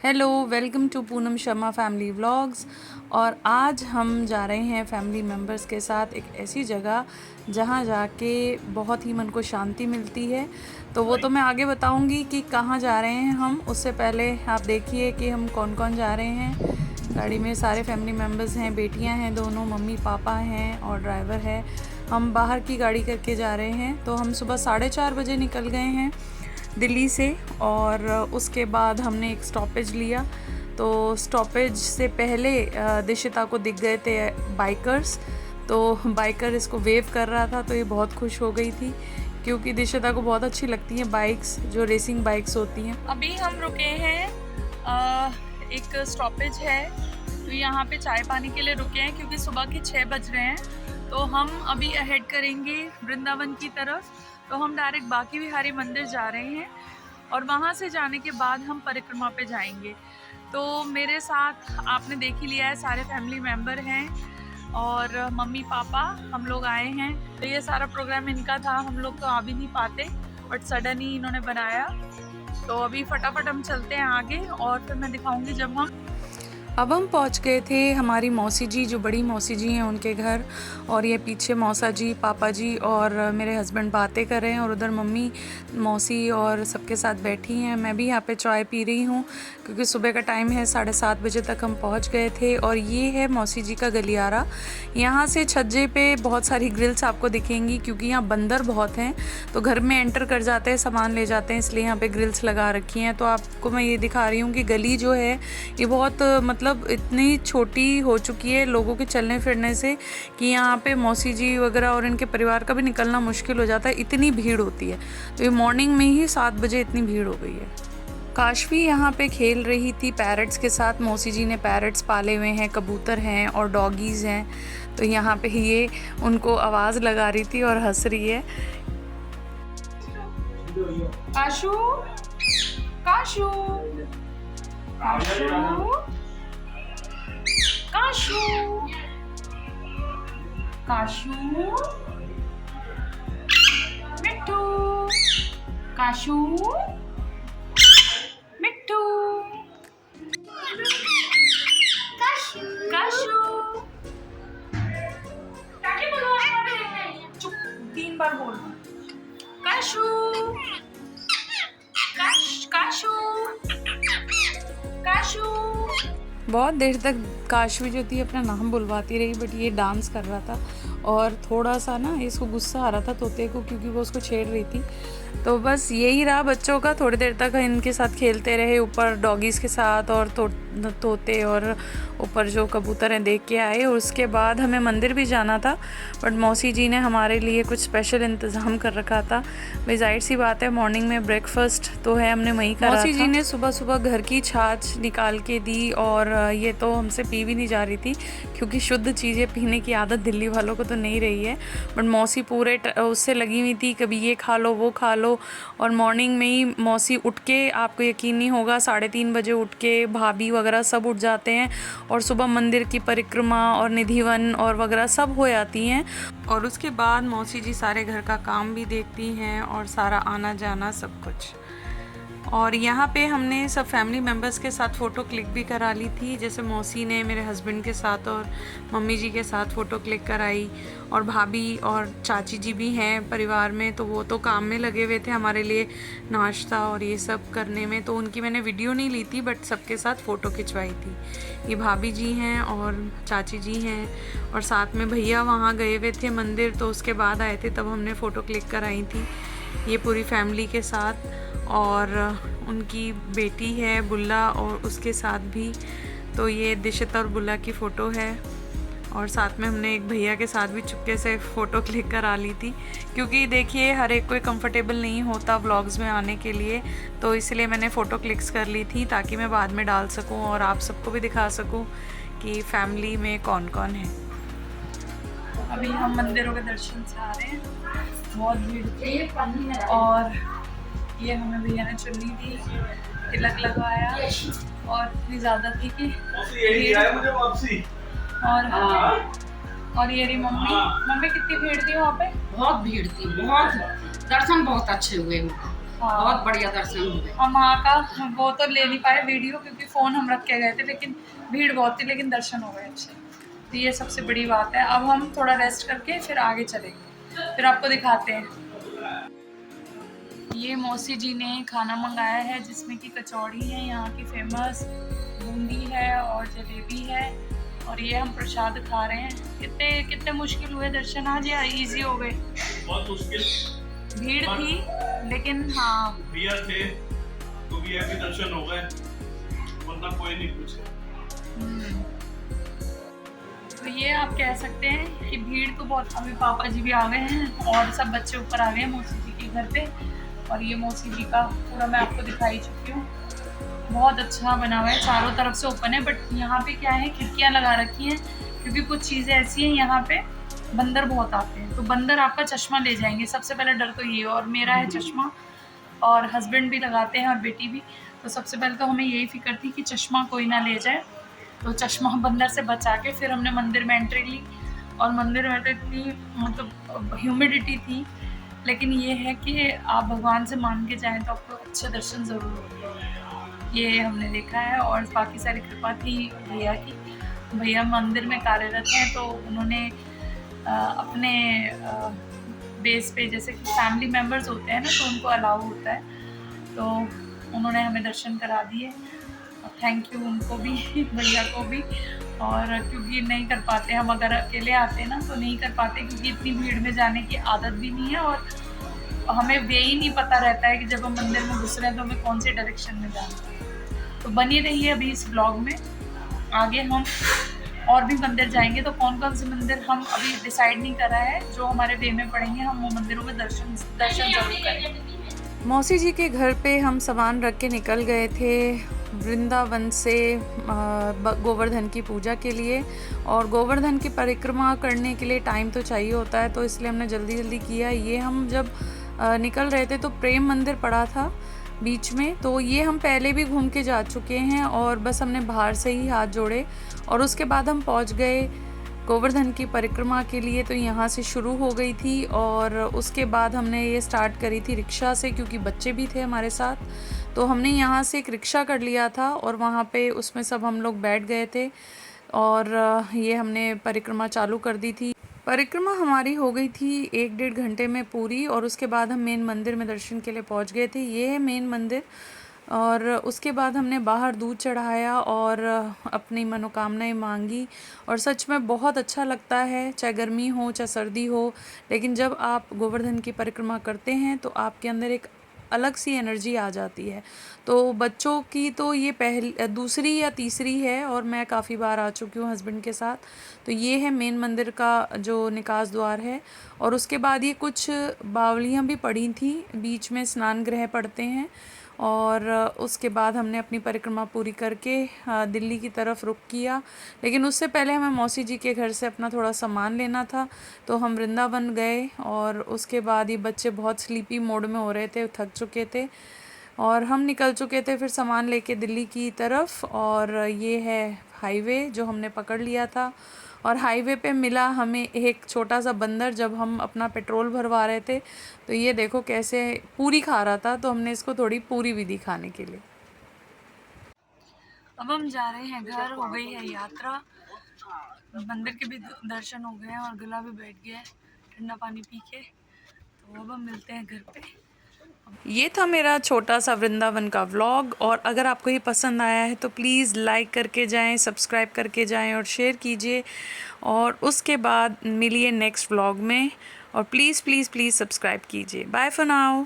Hello, welcome to Poonam Sharma family vlogs. और आज हम जा रहे हैं फैमिली मेम्बर्स के साथ एक ऐसी जगह जहां जाके बहुत ही मन को शांति मिलती है। तो वो तो मैं आगे बताऊंगी कि कहां जा रहे हैं हम। उससे पहले आप देखिए कि हम कौन कौन जा रहे हैं। गाड़ी में सारे फैमिली मेम्बर्स हैं, बेटियां हैं दोनों, मम्मी पापा हैं और ड्राइवर है। हम बाहर की गाड़ी करके जा रहे हैं। तो हम सुबह 4:30 बजे निकल गए हैं दिल्ली से। और उसके बाद हमने एक स्टॉपेज लिया। तो स्टॉपेज से पहले दिशिता को दिख गए थे बाइकर्स। तो बाइकर इसको वेव कर रहा था, तो ये बहुत खुश हो गई थी क्योंकि दिशिता को बहुत अच्छी लगती हैं बाइक्स, जो रेसिंग बाइक्स होती हैं। अभी हम रुके हैं, एक स्टॉपेज है, तो यहाँ पे चाय पानी के लिए रुके हैं क्योंकि सुबह के 6 बज रहे हैं। तो हम अभी अहेड करेंगे वृंदावन की तरफ। तो हम डायरेक्ट बांके बिहारी मंदिर जा रहे हैं और वहाँ से जाने के बाद हम परिक्रमा पे जाएंगे। तो मेरे साथ आपने देख ही लिया है, सारे फैमिली मेम्बर हैं और मम्मी पापा हम लोग आए हैं। तो ये सारा प्रोग्राम इनका था, हम लोग तो आ भी नहीं पाते, बट सडन ही इन्होंने बनाया। तो अभी फटाफट हम चलते हैं आगे और फिर मैं दिखाऊंगी जब हम। अब हम पहुंच गए थे हमारी मौसी जी, जो बड़ी मौसी जी हैं, उनके घर। और ये पीछे मौसा जी, पापा जी और मेरे हस्बैंड बातें कर रहे हैं और उधर मम्मी, मौसी और सबके साथ बैठी हैं। मैं भी यहाँ पे चाय पी रही हूँ क्योंकि सुबह का टाइम है, 7:30 बजे तक हम पहुँच गए थे। और ये है मौसी जी का गलियारा। यहाँ से छज्जे पे बहुत सारी ग्रिल्स आपको दिखेंगी क्योंकि यहाँ बंदर बहुत हैं, तो घर में एंटर कर जाते हैं, सामान ले जाते हैं, इसलिए यहाँ पे ग्रिल्स लगा रखी हैं। तो आपको मैं ये दिखा रही हूँ कि गली जो है ये बहुत मतलब इतनी छोटी हो चुकी है लोगों के चलने फिरने से कि यहाँ पे मौसी जी वगैरह और इनके परिवार का भी निकलना मुश्किल हो जाता है, इतनी भीड़ होती है। तो ये मॉर्निंग में ही 7 बजे इतनी भीड़ हो गई है। काशवी यहाँ पे खेल रही थी पैरट्स के साथ। मौसी जी ने पैरट्स पाले हुए हैं, कबूतर हैं और डॉगीज़ हैं। तो यहाँ पे ये उनको आवाज़ लगा रही थी और हंस रही है। Cashew, cashew, cashew, cashew, cashew, मिट्टू, काशू, मिट्टू, काशू, काशू। ताकि बोलो, चुप, 3 बार बोल। Cashew, cashew, cashew. बहुत देर तक काशवी जो थी अपना नाम बुलवाती रही, बट ये डांस कर रहा था और थोड़ा सा ना इसको गुस्सा आ रहा था तोते को क्योंकि वो उसको छेड़ रही थी। तो बस यही रहा बच्चों का, थोड़ी देर तक इनके साथ खेलते रहे, ऊपर डॉगीज़ के साथ और तोते और ऊपर जो कबूतर हैं देख के आए। और उसके बाद हमें मंदिर भी जाना था, बट मौसी जी ने हमारे लिए कुछ स्पेशल इंतज़ाम कर रखा था। भाई जाहिर सी बात है, मॉर्निंग में ब्रेकफास्ट तो है, हमने वहीं करा था। मौसी जी ने सुबह सुबह घर की छाछ निकाल के दी और ये तो हमसे पी भी नहीं जा रही थी क्योंकि शुद्ध चीज़ें पीने की आदत दिल्ली वालों को तो नहीं रही है। बट मौसी पूरे उससे लगी हुई थी, कभी ये खा लो वो खा लो। और मॉर्निंग में ही मौसी उठ के, आपको यकीन नहीं होगा, 3:30 बजे उठ के भाभी वगैरह सब उठ जाते हैं और सुबह मंदिर की परिक्रमा और निधिवन और वगैरह सब हो जाती हैं। और उसके बाद मौसी जी सारे घर का काम भी देखती हैं और सारा आना जाना सब कुछ। और यहाँ पे हमने सब फैमिली मेम्बर्स के साथ फ़ोटो क्लिक भी करा ली थी। जैसे मौसी ने मेरे हस्बैंड के साथ और मम्मी जी के साथ फ़ोटो क्लिक कराई। और भाभी और चाची जी भी हैं परिवार में, तो वो तो काम में लगे हुए थे हमारे लिए नाश्ता और ये सब करने में, तो उनकी मैंने वीडियो नहीं ली थी बट सबके साथ फ़ोटो खिंचवाई थी। ये भाभी जी हैं और चाची जी हैं और साथ में भैया वहाँ गए हुए थे मंदिर, तो उसके बाद आए थे तब हमने फ़ोटो क्लिक कराई थी ये पूरी फैमिली के साथ। और उनकी बेटी है बुल्ला और उसके साथ भी। तो ये दिशिता और बुल्ला की फ़ोटो है। और साथ में हमने एक भैया के साथ भी चुपके से फ़ोटो क्लिक करा ली थी क्योंकि देखिए हर एक कोई कंफर्टेबल नहीं होता व्लॉग्स में आने के लिए, तो इसलिए मैंने फ़ोटो क्लिक्स कर ली थी ताकि मैं बाद में डाल सकूं और आप सबको भी दिखा सकूं कि फैमिली में कौन कौन है। अभी हम मंदिरों के दर्शन से आ रहे हैं, बहुत भीड़ थी और ये हमें भैया ने चुन्नी दी, तिलक लगवाया और इतनी ज़्यादा थी कि और ये रही मम्मी। कितनी भीड़ थी वहाँ पे? बहुत भीड़ थी, बहुत। दर्शन बहुत अच्छे हुए। हाँ, बहुत बढ़िया दर्शन हुए। हम वहाँ का वो तो ले नहीं पाए वीडियो क्योंकि फ़ोन हम रख के गए थे, लेकिन भीड़ बहुत थी, लेकिन दर्शन हो गए अच्छे। तो ये सबसे बड़ी बात है। अब हम थोड़ा रेस्ट करके फिर आगे चलेंगे, फिर आपको दिखाते हैं। ये मौसी जी ने खाना मंगाया है जिसमें कि कचौड़ी है यहाँ की फेमस, बूंदी है और जलेबी है, और ये हम प्रसाद खा रहे हैं। कितने कितने मुश्किल हुए दर्शन आज या इजी हो गए? बहुत मुश्किल भीड़ थी, लेकिन हाँ भैया थे तो भैया के दर्शन हो गए, वरना कोई नहीं पूछे। तो ये आप कह सकते हैं कि भीड़ तो बहुत। अभी पापा जी भी आ गए हैं और सब बच्चे ऊपर आ गए हैं मौसी जी के घर पे, और ये मौसी जी का पूरा मैं आपको दिखाई चुकी हूँ। बहुत अच्छा बना हुआ है, चारों तरफ से ओपन है, बट यहाँ पे क्या है, खिड़कियाँ लगा रखी हैं क्योंकि कुछ चीज़ें ऐसी हैं यहाँ पे, बंदर बहुत आते हैं, तो बंदर आपका चश्मा ले जाएंगे। सबसे पहले डर तो ये है, और मेरा है चश्मा, और हस्बैंड भी लगाते हैं और बेटी भी। तो सबसे पहले तो हमें यही फिक्र थी कि चश्मा कोई ना ले जाए, तो चश्मा बंदर से बचा के फिर हमने मंदिर में एंट्री ली। और मंदिर में तो इतनी मतलब ह्यूमिडिटी थी, लेकिन ये है कि आप भगवान से मान के जाएं तो आपको अच्छे दर्शन ज़रूर होते हैं, ये हमने देखा है। और बाकी सारी कृपा थी भैया की। भैया मंदिर में कार्यरत हैं, तो उन्होंने अपने बेस पे, जैसे कि फैमिली मेम्बर्स होते हैं ना, तो उनको अलाउ होता है, तो उन्होंने हमें दर्शन करा दिए। थैंक यू उनको भी भैया को भी। और क्योंकि नहीं कर पाते हम, अगर अकेले आते ना तो नहीं कर पाते, क्योंकि इतनी भीड़ में जाने की आदत भी नहीं है, और हमें वे ही नहीं पता रहता है कि जब हम मंदिर में घुस रहे हैं तो हमें कौन से डायरेक्शन में जाना है। तो बनी रहिए अभी इस ब्लॉग में, आगे हम और भी मंदिर जाएंगे। तो कौन कौन से मंदिर हम अभी डिसाइड नहीं करा है, जो हमारे वे में पड़ेंगे हम वो मंदिरों में दर्शन जरूर करेंगे। मौसी जी के घर पे हम सामान रख के निकल गए थे वृंदावन से गोवर्धन की पूजा के लिए, और गोवर्धन की परिक्रमा करने के लिए टाइम तो चाहिए होता है, तो इसलिए हमने जल्दी जल्दी किया। ये हम जब निकल रहे थे तो प्रेम मंदिर पड़ा था बीच में, तो ये हम पहले भी घूम के जा चुके हैं, और बस हमने बाहर से ही हाथ जोड़े और उसके बाद हम पहुंच गए गोवर्धन की परिक्रमा के लिए। तो यहाँ से शुरू हो गई थी, और उसके बाद हमने ये स्टार्ट करी थी रिक्शा से, क्योंकि बच्चे भी थे हमारे साथ, तो हमने यहाँ से एक रिक्शा कर लिया था और वहाँ पे उसमें सब हम लोग बैठ गए थे, और ये हमने परिक्रमा चालू कर दी थी। परिक्रमा हमारी हो गई थी 1-1.5 घंटे में पूरी, और उसके बाद हम मेन मंदिर में दर्शन के लिए पहुँच गए थे। ये है मेन मंदिर, और उसके बाद हमने बाहर दूध चढ़ाया और अपनी मनोकामनाएं मांगी, और सच में बहुत अच्छा लगता है, चाहे गर्मी हो चाहे सर्दी हो, लेकिन जब आप गोवर्धन की परिक्रमा करते हैं तो आपके अंदर एक अलग सी एनर्जी आ जाती है। तो बच्चों की तो ये दूसरी या तीसरी है, और मैं काफ़ी बार आ चुकी हूँ हस्बैंड के साथ। तो ये है मेन मंदिर का जो निकास द्वार है, और उसके बाद ये कुछ बावलियाँ भी पड़ी थी, बीच में स्नान गृह पड़ते हैं, और उसके बाद हमने अपनी परिक्रमा पूरी करके दिल्ली की तरफ रुख किया। लेकिन उससे पहले हमें मौसी जी के घर से अपना थोड़ा सामान लेना था, तो हम वृंदावन गए, और उसके बाद ये बच्चे बहुत स्लीपी मोड में हो रहे थे, थक चुके थे, और हम निकल चुके थे फिर सामान लेके दिल्ली की तरफ। और ये है हाईवे जो हमने पकड़ लिया था, और हाईवे पे मिला हमें एक छोटा सा बंदर जब हम अपना पेट्रोल भरवा रहे थे। तो ये देखो कैसे पूरी खा रहा था, तो हमने इसको थोड़ी पूरी भी दी खाने के लिए। अब हम जा रहे हैं घर, हो गई है यात्रा, मंदिर के भी दर्शन हो गए हैं और गला भी बैठ गया है ठंडा पानी पी के। तो अब हम मिलते हैं घर पे। ये था मेरा छोटा सा वृंदावन का व्लॉग, और अगर आपको ये पसंद आया है तो प्लीज़ लाइक करके जाएं, सब्सक्राइब करके जाएं और शेयर कीजिए, और उसके बाद मिलिए नेक्स्ट व्लॉग में, और प्लीज़ प्लीज़ प्लीज़ सब्सक्राइब कीजिए। Bye for now.